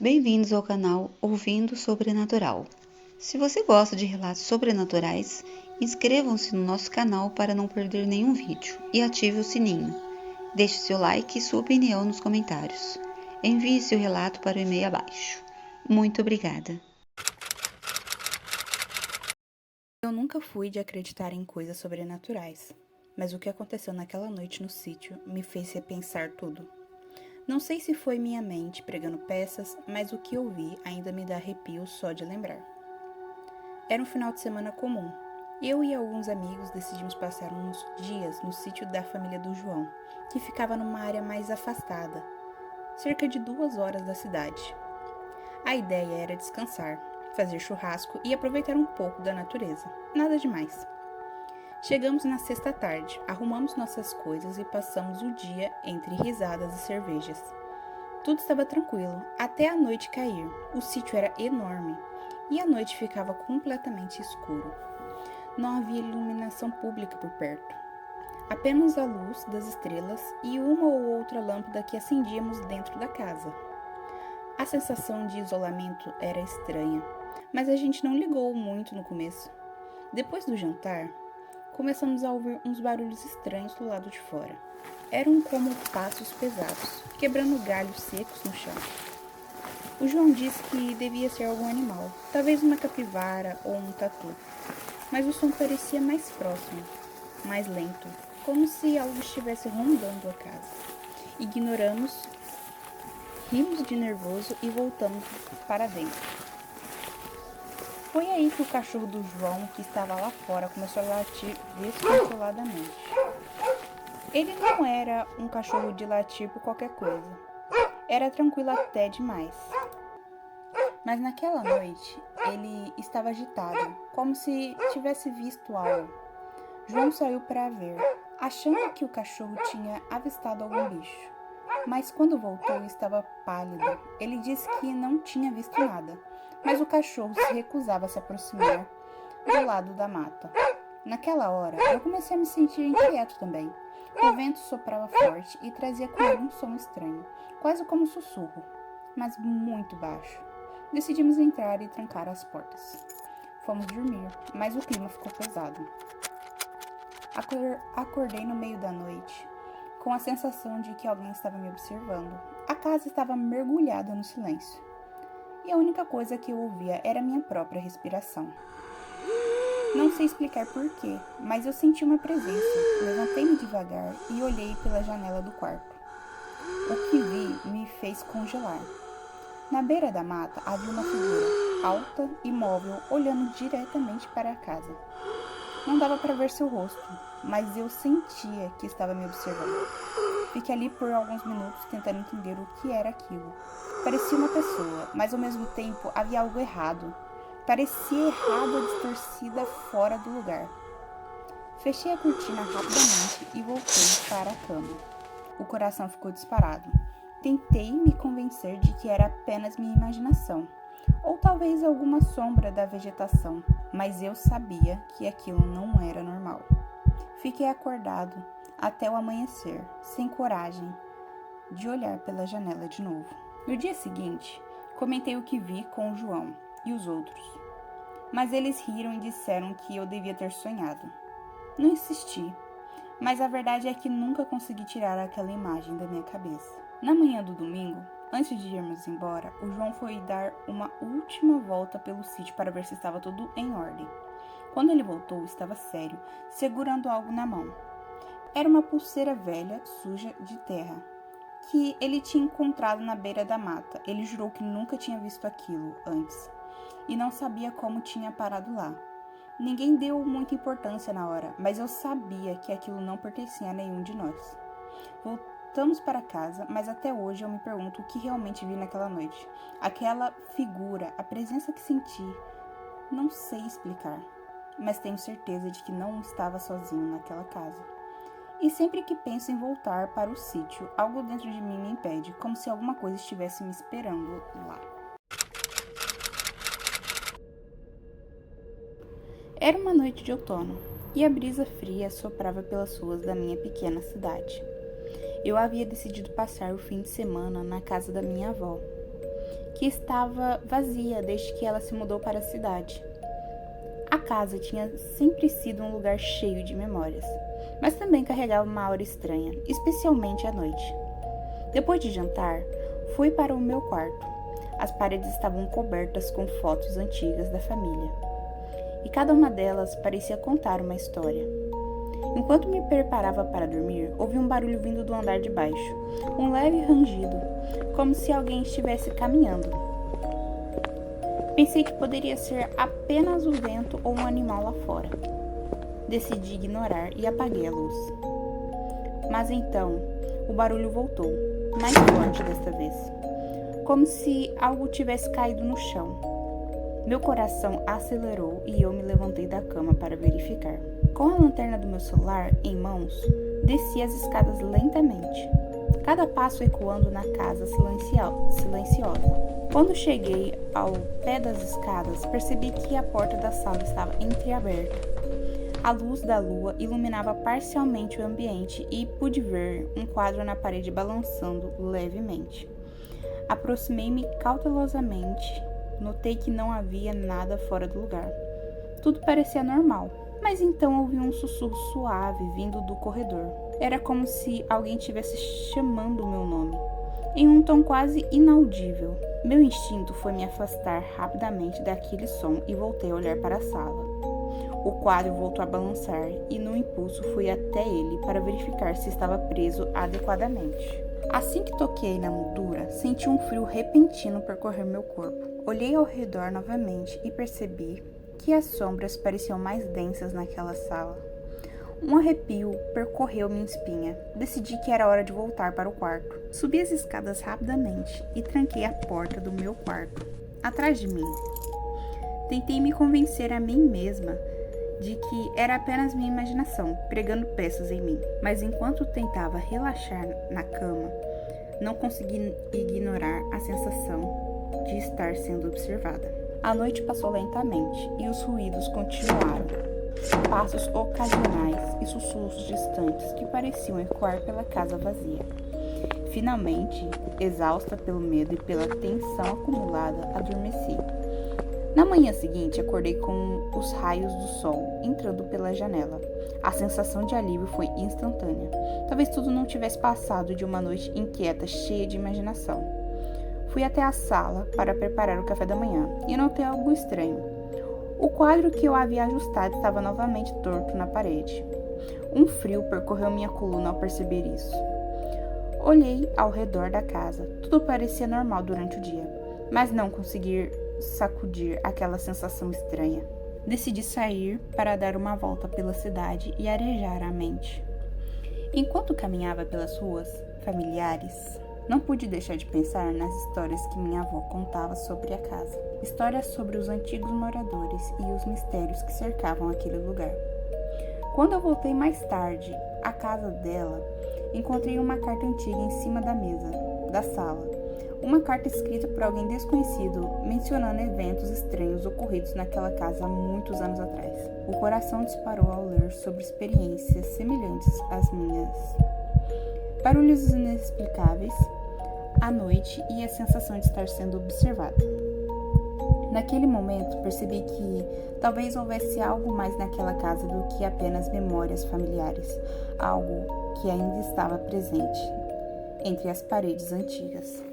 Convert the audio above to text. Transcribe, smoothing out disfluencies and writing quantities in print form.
Bem-vindos ao canal Ouvindo Sobrenatural. Se você gosta de relatos sobrenaturais, inscrevam-se no nosso canal para não perder nenhum vídeo e ative o sininho. Deixe seu like e sua opinião nos comentários. Envie seu relato para o e-mail abaixo. Muito obrigada. Eu nunca fui de acreditar em coisas sobrenaturais, mas o que aconteceu naquela noite no sítio me fez repensar tudo. Não sei se foi minha mente pregando peças, mas o que eu vi ainda me dá arrepio só de lembrar. Era um final de semana comum. Eu e alguns amigos decidimos passar uns dias no sítio da família do João, que ficava numa área mais afastada, cerca de 2 horas da cidade. A ideia era descansar, fazer churrasco e aproveitar um pouco da natureza. Nada demais. Chegamos na sexta tarde, arrumamos nossas coisas e passamos o dia entre risadas e cervejas. Tudo estava tranquilo, até a noite cair. O sítio era enorme e a noite ficava completamente escuro. Não havia iluminação pública por perto. Apenas a luz das estrelas e uma ou outra lâmpada que acendíamos dentro da casa. A sensação de isolamento era estranha, mas a gente não ligou muito no começo. Depois do jantar, começamos a ouvir uns barulhos estranhos do lado de fora. Eram como passos pesados, quebrando galhos secos no chão. O João disse que devia ser algum animal, talvez uma capivara ou um tatu, mas o som parecia mais próximo, mais lento, como se algo estivesse rondando a casa. Ignoramos, rimos de nervoso e voltamos para dentro. Foi aí que o cachorro do João, que estava lá fora, começou a latir descontroladamente. Ele não era um cachorro de latir por qualquer coisa. Era tranquilo até demais. Mas naquela noite, ele estava agitado, como se tivesse visto algo. João saiu para ver, achando que o cachorro tinha avistado algum bicho. Mas quando voltou, estava pálido. Ele disse que não tinha visto nada, mas o cachorro se recusava a se aproximar do lado da mata. Naquela hora, eu comecei a me sentir inquieto também. O vento soprava forte e trazia com ele um som estranho, quase como um sussurro, mas muito baixo. Decidimos entrar e trancar as portas. Fomos dormir, mas o clima ficou pesado. Acordei no meio da noite, com a sensação de que alguém estava me observando. A casa estava mergulhada no silêncio, e a única coisa que eu ouvia era minha própria respiração. Não sei explicar porquê, mas eu senti uma presença. Levantei-me devagar e olhei pela janela do quarto. O que vi me fez congelar. Na beira da mata havia uma figura, alta, imóvel, olhando diretamente para a casa. Não dava para ver seu rosto, mas eu sentia que estava me observando. Fiquei ali por alguns minutos tentando entender o que era aquilo. Parecia uma pessoa, mas ao mesmo tempo havia algo errado. Parecia errada, distorcida, fora do lugar. Fechei a cortina rapidamente e voltei para a cama. O coração ficou disparado. Tentei me convencer de que era apenas minha imaginação, ou talvez alguma sombra da vegetação, mas eu sabia que aquilo não era normal. Fiquei acordado até o amanhecer, sem coragem de olhar pela janela de novo. No dia seguinte, comentei o que vi com o João e os outros, mas eles riram e disseram que eu devia ter sonhado. Não insisti, mas a verdade é que nunca consegui tirar aquela imagem da minha cabeça. Na manhã do domingo, antes de irmos embora, o João foi dar uma última volta pelo sítio para ver se estava tudo em ordem. Quando ele voltou, estava sério, segurando algo na mão. Era uma pulseira velha, suja de terra, que ele tinha encontrado na beira da mata. Ele jurou que nunca tinha visto aquilo antes e não sabia como tinha parado lá. Ninguém deu muita importância na hora, mas eu sabia que aquilo não pertencia a nenhum de nós. Voltamos para casa, mas até hoje eu me pergunto o que realmente vi naquela noite. Aquela figura, a presença que senti, não sei explicar, mas tenho certeza de que não estava sozinho naquela casa. E sempre que penso em voltar para o sítio, algo dentro de mim me impede, como se alguma coisa estivesse me esperando lá. Era uma noite de outono, e a brisa fria soprava pelas ruas da minha pequena cidade. Eu havia decidido passar o fim de semana na casa da minha avó, que estava vazia desde que ela se mudou para a cidade. A casa tinha sempre sido um lugar cheio de memórias, mas também carregava uma aura estranha, especialmente à noite. Depois de jantar, fui para o meu quarto. As paredes estavam cobertas com fotos antigas da família, e cada uma delas parecia contar uma história. Enquanto me preparava para dormir, ouvi um barulho vindo do andar de baixo, um leve rangido, como se alguém estivesse caminhando. Pensei que poderia ser apenas o vento ou um animal lá fora. Decidi ignorar e apaguei a luz. Mas então, o barulho voltou, mais forte desta vez, como se algo tivesse caído no chão. Meu coração acelerou e eu me levantei da cama para verificar. Com a lanterna do meu celular em mãos, desci as escadas lentamente, cada passo ecoando na casa silenciosa. Quando cheguei ao pé das escadas, percebi que a porta da sala estava entreaberta. A luz da lua iluminava parcialmente o ambiente e pude ver um quadro na parede balançando levemente. Aproximei-me cautelosamente. Notei que não havia nada fora do lugar. Tudo parecia normal, mas então ouvi um sussurro suave vindo do corredor. Era como se alguém estivesse chamando o meu nome, em um tom quase inaudível. Meu instinto foi me afastar rapidamente daquele som e voltei a olhar para a sala. O quadro voltou a balançar e, no impulso, fui até ele para verificar se estava preso adequadamente. Assim que toquei na moldura, senti um frio repentino percorrer meu corpo. Olhei ao redor novamente e percebi que as sombras pareciam mais densas naquela sala. Um arrepio percorreu minha espinha. Decidi que era hora de voltar para o quarto. Subi as escadas rapidamente e tranquei a porta do meu quarto, atrás de mim. Tentei me convencer a mim mesma de que era apenas minha imaginação, pregando peças em mim. Mas enquanto tentava relaxar na cama, não consegui ignorar a sensação de estar sendo observada. A noite passou lentamente e os ruídos continuaram. Passos ocasionais e sussurros distantes que pareciam ecoar pela casa vazia. Finalmente, exausta pelo medo e pela tensão acumulada, adormeci. Na manhã seguinte, acordei com os raios do sol entrando pela janela. A sensação de alívio foi instantânea. Talvez tudo não tivesse passado de uma noite inquieta, cheia de imaginação. Fui até a sala para preparar o café da manhã e notei algo estranho. O quadro que eu havia ajustado estava novamente torto na parede. Um frio percorreu minha coluna ao perceber isso. Olhei ao redor da casa. Tudo parecia normal durante o dia, mas não consegui sacudir aquela sensação estranha. Decidi sair para dar uma volta pela cidade e arejar a mente. Enquanto caminhava pelas ruas familiares, não pude deixar de pensar nas histórias que minha avó contava sobre a casa. Histórias sobre os antigos moradores e os mistérios que cercavam aquele lugar. Quando eu voltei mais tarde à casa dela, encontrei uma carta antiga em cima da mesa da sala. Uma carta escrita por alguém desconhecido, mencionando eventos estranhos ocorridos naquela casa há muitos anos atrás. O coração disparou ao ler sobre experiências semelhantes às minhas. Barulhos inexplicáveis, a noite e a sensação de estar sendo observada. Naquele momento, percebi que talvez houvesse algo mais naquela casa do que apenas memórias familiares, algo que ainda estava presente entre as paredes antigas.